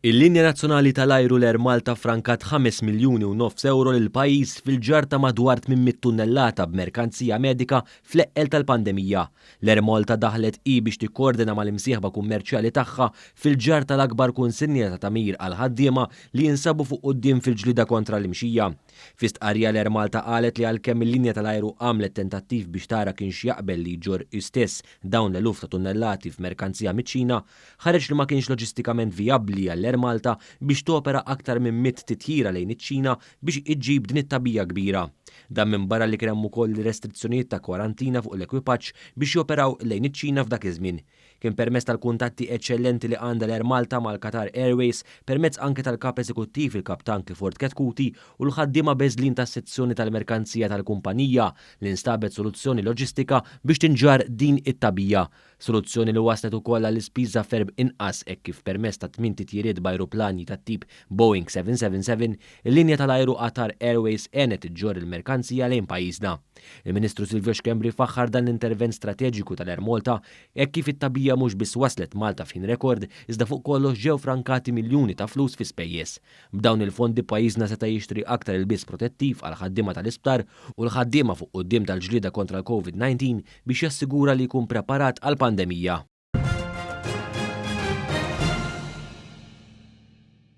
Il-Linja Nazzjonali tal-Ajru l-Air Malta frankat 5,5 miljuni euro lil pajjiż fil-ġar ta' madwar 800 tunnellata b'merkanzija medika fl-eqqel tal-pandemija. L-Air Malta daħlet biex tikkoordina mal-imsieħba kummerċjali tagħha fil-ġar tal-akbar kunsinja ta' tamir għal ħaddiema li jinsabu fuq quddiem fil-ġlida kontra l-imxija. Fi stqarrija l-Air Malta qalet li għalkemm il-linja tal-ajru għamlet tentattiv biex tara kienx jaqbel li jġor istess dawn l-eluf ta' tunnellati f'merkanzija miċ-Ċina, ħareġ li ma kienx loġistikament vijabbli għall-Air Malta biex topera aktar minn 100 titjira lejn iċ-Ċina biex iġġib din it-tabija kbira. Dan minn barra li kien hemm ukoll restrizzjonijiet ta' kwarantina fuq l-ekwipaġġ biex joperaw lejn iċ-Ċina f'dak iż-żmien. Kien permezz tal-kuntatti eċċellenti li għandha l-Air Malta mal-Qatar Airways permezz anke tal-kap eżekuttiv il-Kaptan Clifford Ketkuti u l-ħaddiema beżlin tas-sezzjoni tal-merkanzija tal-kumpanija li nstabet soluzzjoni loġistika biex tinġar din it-tabija. Soluzzjoni li waslet ukoll għall-ispiża ferm inqas hekk kif permezz ta' 8 titjiriet b'ajruplani tat-tip Boeing 777, il-linja tal-ajru Qatar Airways għenet iġġor il-merkanzija lejn pajjiżna. Il-Ministru Silvio Xkembri faħħar dan l-intervent strateġiku tal-Air Malta hekk kif it-tabija mhux biss waslet Malta f'ħin rekord iżda fuq kollox ġew frankati miljuni ta' flus fi spejjeż. B'dawn il-fondi pajjiżna seta' jixtri aktar il-biss protettiv għal ħaddiema tal-isptar u l-ħaddiema fuq quddiem tal-ġlieda kontra l-COVID-19 biex jassigura li jkun preparat għal pandemija.